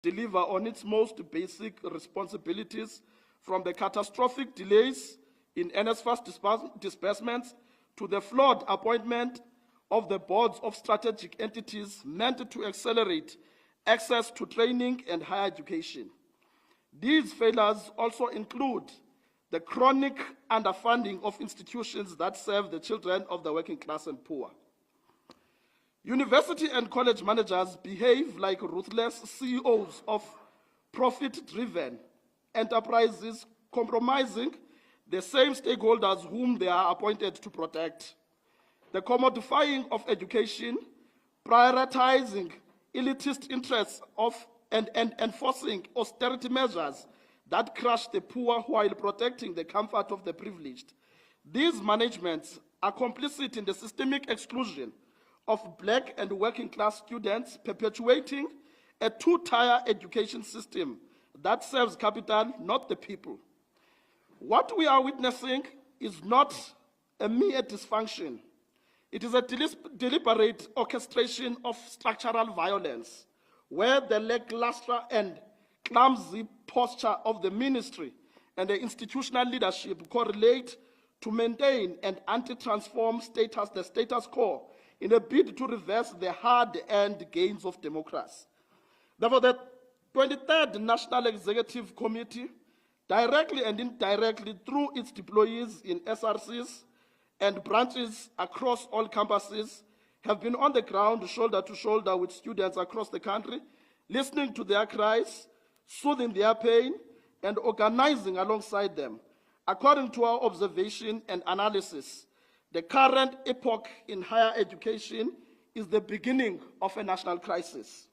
deliver on its most basic responsibilities, from the catastrophic delays in NSFAS disbursements to the flawed appointment of the boards of strategic entities meant to accelerate access to training and higher education. These failures also include the chronic underfunding of institutions that serve the children of the working class and poor. University and college managers behave like ruthless CEOs of profit-driven enterprises, compromising the same stakeholders whom they are appointed to protect. The commodifying of education, prioritizing elitist interests and enforcing austerity measures that crush the poor while protecting the comfort of the privileged. These managements are complicit in the systemic exclusion of black and working class students, perpetuating a two-tier education system that serves capital, not the people. What we are witnessing is not a mere dysfunction. It is a deliberate orchestration of structural violence, where the lackluster and clumsy posture of the ministry and the institutional leadership correlate to maintain an anti-transform the status quo in a bid to reverse the hard-earned gains of democracy. Therefore, the 23rd National Executive Committee, directly and indirectly through its deployees in SRCs and branches across all campuses, have been on the ground shoulder to shoulder with students across the country, listening to their cries, soothing their pain, and organizing alongside them. According to our observation and analysis, the current epoch in higher education is the beginning of a national crisis.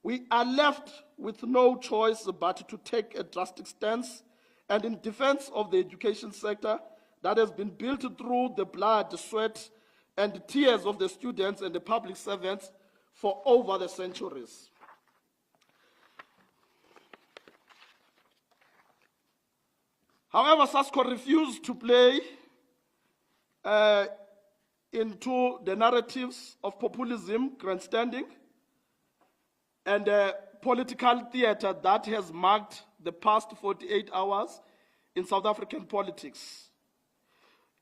We are left with no choice but to take a drastic stance and in defense of the education sector that has been built through the blood, sweat, and tears of the students and the public servants for over the centuries. However, SASCO refused to play into the narratives of populism, grandstanding, and political theater that has marked the past 48 hours in South African politics.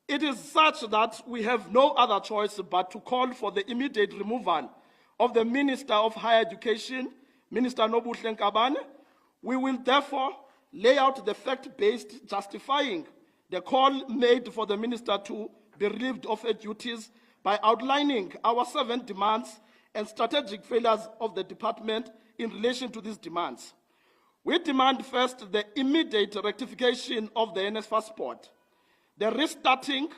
It is such that we have no other choice but to call for the immediate removal of the Minister of Higher Education, Minister Nobuhle Nkabane. We will therefore lay out the fact-based justifying the call made for the minister to be relieved of her duties by outlining our 7 demands and strategic failures of the department in relation to these demands. We demand first the immediate rectification of the NSFAS board, the restarting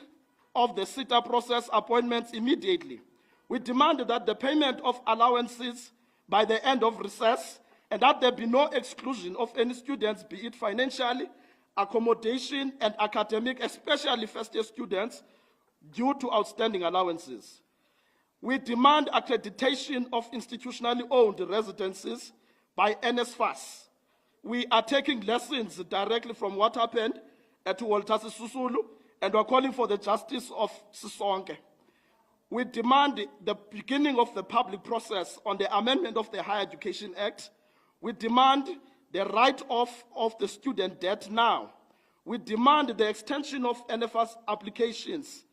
of the Seta process appointments immediately. We demand that the payment of allowances by the end of recess and that there be no exclusion of any students, be it financially, accommodation, and academic, especially first-year students, due to outstanding allowances. We demand accreditation of institutionally owned residences by NSFAS. We are taking lessons directly from what happened at Walter Sisulu, and we're calling for the justice of Sisonke. We demand the beginning of the public process on the amendment of the Higher Education Act. We demand the write-off of the student debt now. We demand the extension of NSFAS applications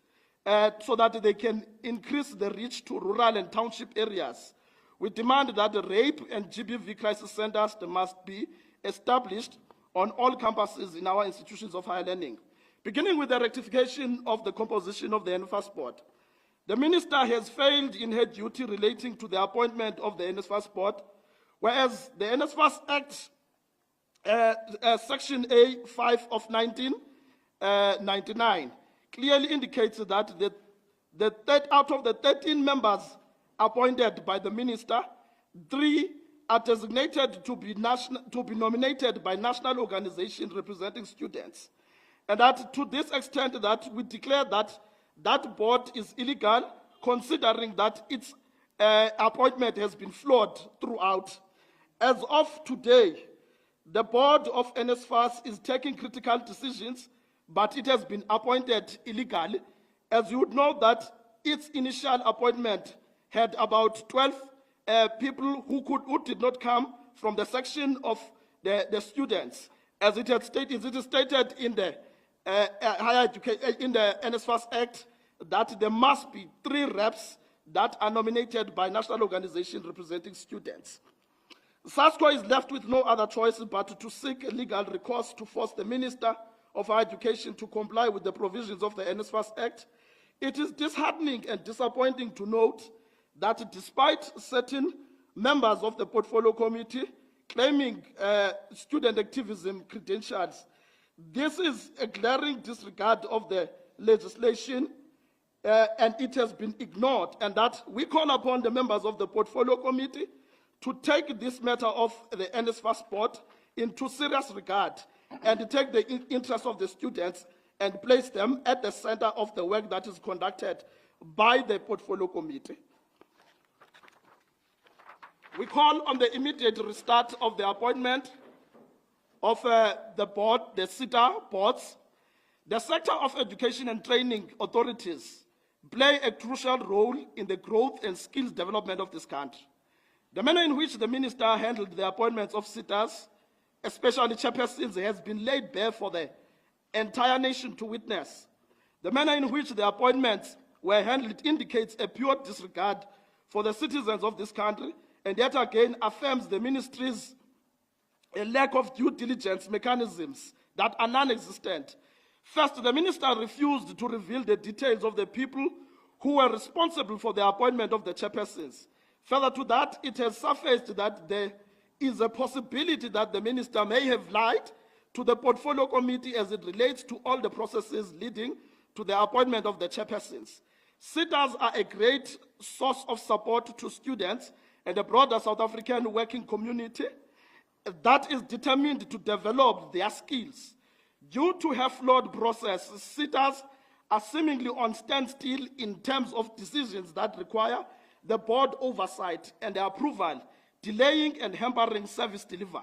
so that they can increase the reach to rural and township areas. We demand that the rape and GBV crisis centers must be established on all campuses in our institutions of higher learning. Beginning with the rectification of the composition of the NSFAS board. The minister has failed in her duty relating to the appointment of the NSFAS board, whereas the NSFAS Act, Section A5 of 1999, clearly indicates that out of the 13 members appointed by the minister, 3 are designated to be nominated by national organizations representing students. And that to this extent that we declare that that board is illegal, considering that its appointment has been flawed throughout. As of today, the board of NSFAS is taking critical decisions, but it has been appointed illegally. As you would know that its initial appointment had about 12 people who did not come from the section of the students, as it is stated in the higher education, in the NSFAS Act, that there must be 3 reps that are nominated by national organizations representing students. SASCO is left with no other choice but to seek a legal recourse to force the Minister of Higher Education to comply with the provisions of the NSFAS Act. It is disheartening and disappointing to note that despite certain members of the Portfolio Committee claiming student activism credentials, this is a glaring disregard of the legislation and it has been ignored, and that we call upon the members of the Portfolio Committee to take this matter of the NSFAS board into serious regard and take the interests of the students and place them at the center of the work that is conducted by the Portfolio Committee. We call on the immediate restart of the appointment of the board, the Seta boards. The sector of education and training authorities play a crucial role in the growth and skills development of this country. The manner in which the minister handled the appointments of Setas, especially chairpersons, has been laid bare for the entire nation to witness. The manner in which the appointments were handled indicates a pure disregard for the citizens of this country, and yet again affirms the ministry's a lack of due diligence mechanisms that are non-existent. First, the minister refused to reveal the details of the people who were responsible for the appointment of the chairpersons. Further to that, it has surfaced that there is a possibility that the minister may have lied to the Portfolio Committee as it relates to all the processes leading to the appointment of the chairpersons. Setas are a great source of support to students and the broader South African working community that is determined to develop their skills. Due to her flawed process, Setas are seemingly on standstill in terms of decisions that require the board oversight and the approval, delaying and hampering service delivery.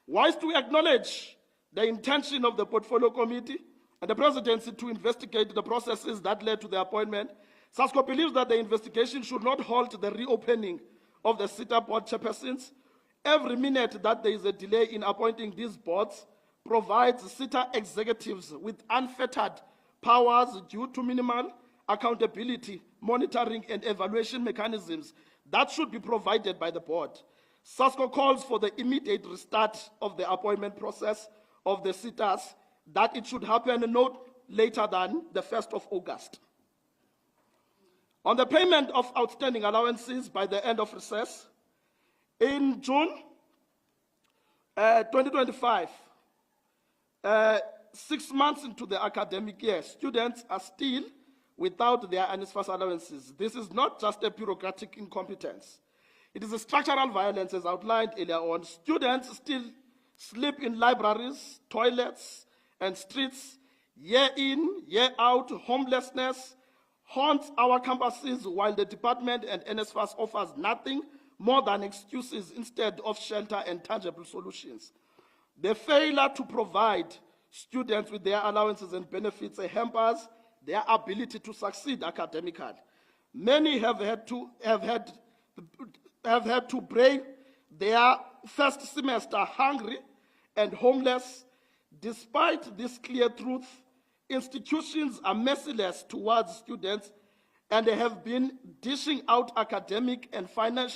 Whilst we acknowledge the intention of the Portfolio Committee and the Presidency to investigate the processes that led to the appointment, SASCO believes that the investigation should not halt the reopening of the Seta board chairpersons. Every minute that there is a delay in appointing these boards provides Seta executives with unfettered powers due to minimal accountability, monitoring, and evaluation mechanisms that should be provided by the board. SASCO calls for the immediate restart of the appointment process of the Setas, that it should happen no later than the 1st of August. On the payment of outstanding allowances by the end of recess, in June 2025, 6 months into the academic year, students are still without their NSFAS allowances. This is not just a bureaucratic incompetence. It is a structural violence as outlined earlier on. Students still sleep in libraries, toilets, and streets. Year in, year out, homelessness haunts our campuses while the department and NSFAS offers nothing more than excuses instead of shelter and tangible solutions. The failure to provide students with their allowances and benefits hampers their ability to succeed academically. Many have had to break their first semester hungry and homeless. Despite this clear truth, institutions are merciless towards students, and they have been dishing out academic and final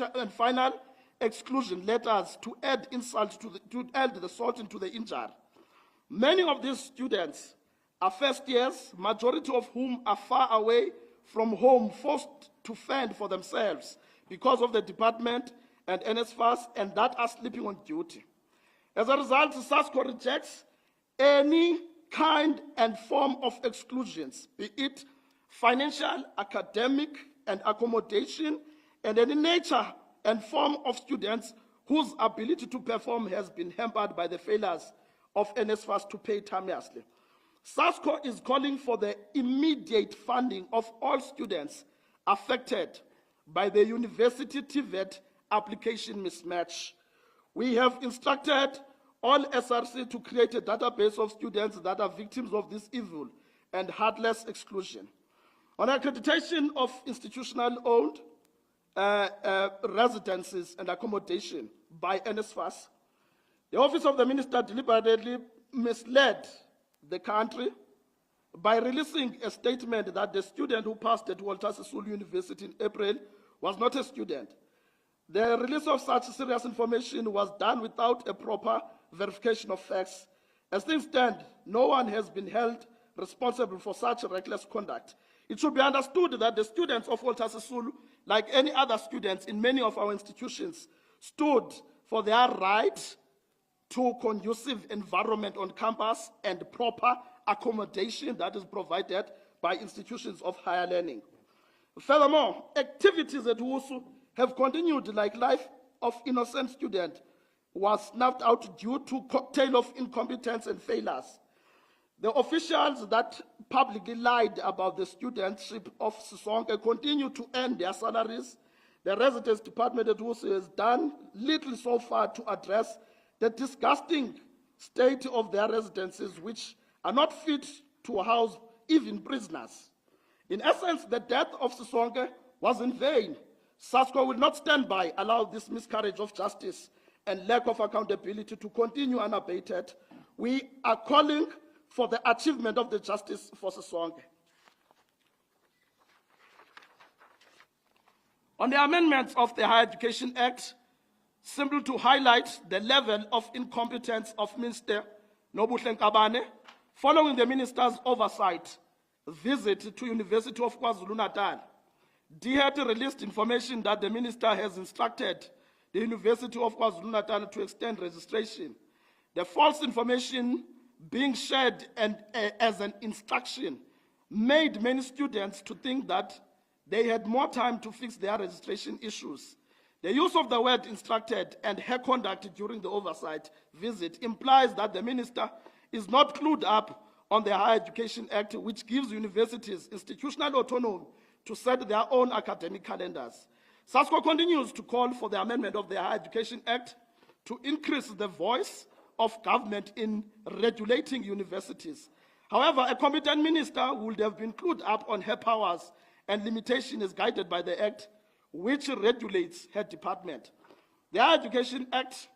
exclusion letters to add insult to add the salt into the injury. Many of these students are first years, majority of whom are far away from home, forced to fend for themselves because of the department and NSFAS, and that are sleeping on duty. As a result, SASCO rejects any kind and form of exclusions, be it financial, academic, and accommodation, and any nature and form of students whose ability to perform has been hampered by the failures of NSFAS to pay timeously. SASCO is calling for the immediate funding of all students affected by the university TVET application mismatch. We have instructed all SRC to create a database of students that are victims of this evil and heartless exclusion. On accreditation of institutional-owned residences and accommodation by NSFAS. The Office of the Minister deliberately misled the country by releasing a statement that the student who passed at Walter Sisulu University in April was not a student. The release of such serious information was done without a proper verification of facts. As things stand, no one has been held responsible for such reckless conduct. It should be understood that the students of Walter Sisulu, like any other students in many of our institutions, stood for their right to conducive environment on campus and proper accommodation that is provided by institutions of higher learning. Furthermore, activities at WUSU have continued like life of innocent student was snuffed out due to cocktail of incompetence and failures. The officials that publicly lied about the studentship of Sisonke continue to earn their salaries. The residence department at WUSU has done little so far to address the disgusting state of their residences, which are not fit to house even prisoners. In essence, the death of Sisonke was in vain. SASCO will not stand by, allow this miscarriage of justice and lack of accountability to continue unabated. We are calling for the achievement of the justice for Sisonke. On the amendments of the Higher Education Act, simply to highlight the level of incompetence of Minister Nobuhle Nkabane, following the minister's oversight visit to University of KwaZulu-Natal. DHET released information that the minister has instructed the University of KwaZulu-Natal to extend registration. The false information being shared as an instruction made many students to think that they had more time to fix their registration issues. The use of the word instructed and her conduct during the oversight visit implies that the minister is not clued up on the Higher Education Act, which gives universities institutional autonomy to set their own academic calendars. SASCO continues to call for the amendment of the Higher Education Act to increase the voice of government in regulating universities. However, a competent minister would have been clued up on her powers and limitation is guided by the Act, which regulates her department. The Higher Education Act,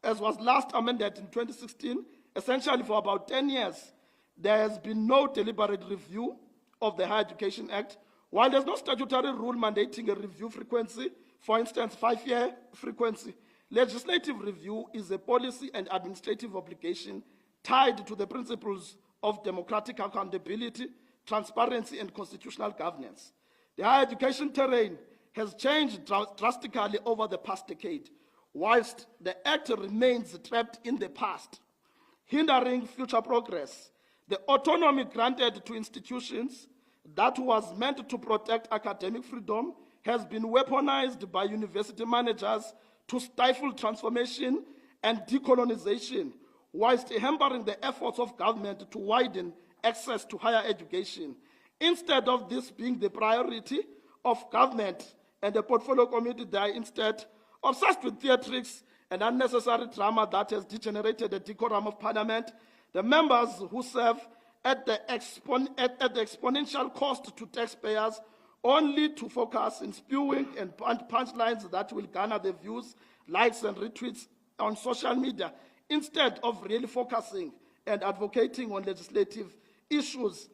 as was last amended in 2016, essentially for about 10 years, there has been no deliberate review of the Higher Education Act. While there's no statutory rule mandating a review frequency, for instance, 5-year frequency, legislative review is a policy and administrative obligation tied to the principles of democratic accountability, transparency, and constitutional governance. The higher education terrain has changed drastically over the past decade, whilst the Act remains trapped in the past, hindering future progress. The autonomy granted to institutions that was meant to protect academic freedom has been weaponized by university managers to stifle transformation and decolonization, whilst hampering the efforts of government to widen access to higher education. Instead of this being the priority of government and the portfolio committee, they are instead obsessed with theatrics and unnecessary drama that has degenerated the decorum of parliament. The members who serve at the exponential cost to taxpayers only to focus in spewing and punchlines that will garner the views, likes, and retweets on social media, instead of really focusing and advocating on legislative issues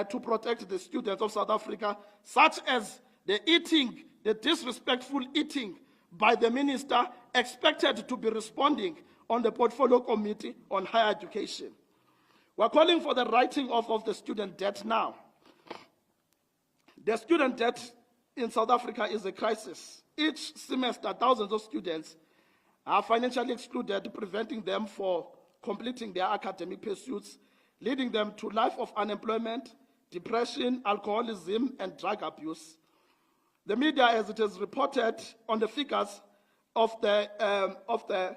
to protect the students of South Africa, such as the disrespectful eating by the minister expected to be responding on the portfolio committee on higher education. We're calling for the writing off of the student debt now. The student debt in South Africa is a crisis. Each semester, thousands of students are financially excluded, preventing them from completing their academic pursuits, leading them to life of unemployment, depression, alcoholism, and drug abuse. The media, as it is reported on the figures of the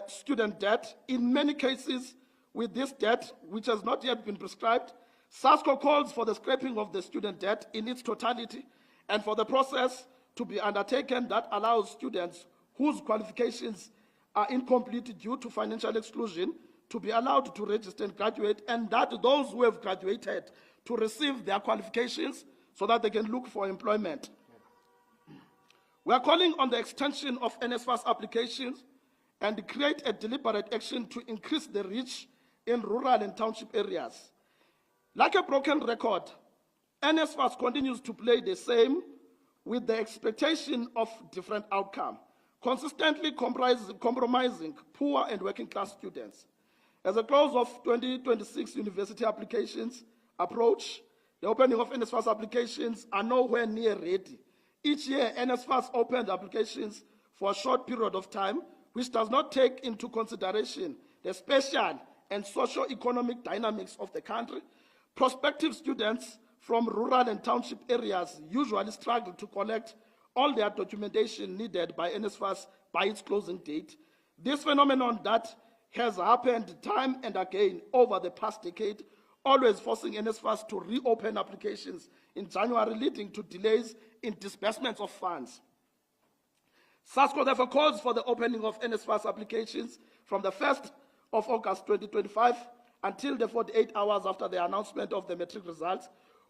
student debt, in many cases with this debt, which has not yet been prescribed, SASCO calls for the scrapping of the student debt in its totality and for the process to be undertaken that allows students whose qualifications are incomplete due to financial exclusion to be allowed to register and graduate, and that those who have graduated to receive their qualifications so that they can look for employment. We are calling on the extension of NSFAS applications and create a deliberate action to increase the reach in rural and township areas. Like a broken record, NSFAS continues to play the same with the expectation of different outcome, consistently compromising poor and working class students. As a close of 2026 university applications approach, the opening of NSFAS applications are nowhere near ready. Each year, NSFAS opened applications for a short period of time, which does not take into consideration the spatial and socio-economic dynamics of the country. Prospective students from rural and township areas usually struggle to collect all their documentation needed by NSFAS by its closing date. This phenomenon that has happened time and again over the past decade, always forcing NSFAS to reopen applications in January, leading to delays in disbursements of funds. SASCO therefore calls for the opening of NSFAS applications from the 1st of August 2025 until the 48 hours after the announcement of the matric results.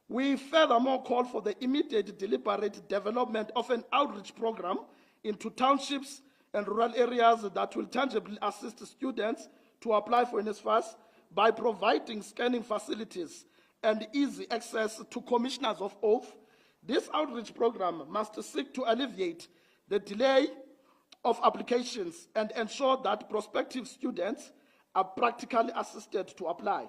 We furthermore call for the immediate deliberate development of an outreach program into townships and rural areas that will tangibly assist students to apply for NSFAS by providing scanning facilities and easy access to commissioners of oath. This outreach program must seek to alleviate the delay of applications and ensure that prospective students are practically assisted to apply.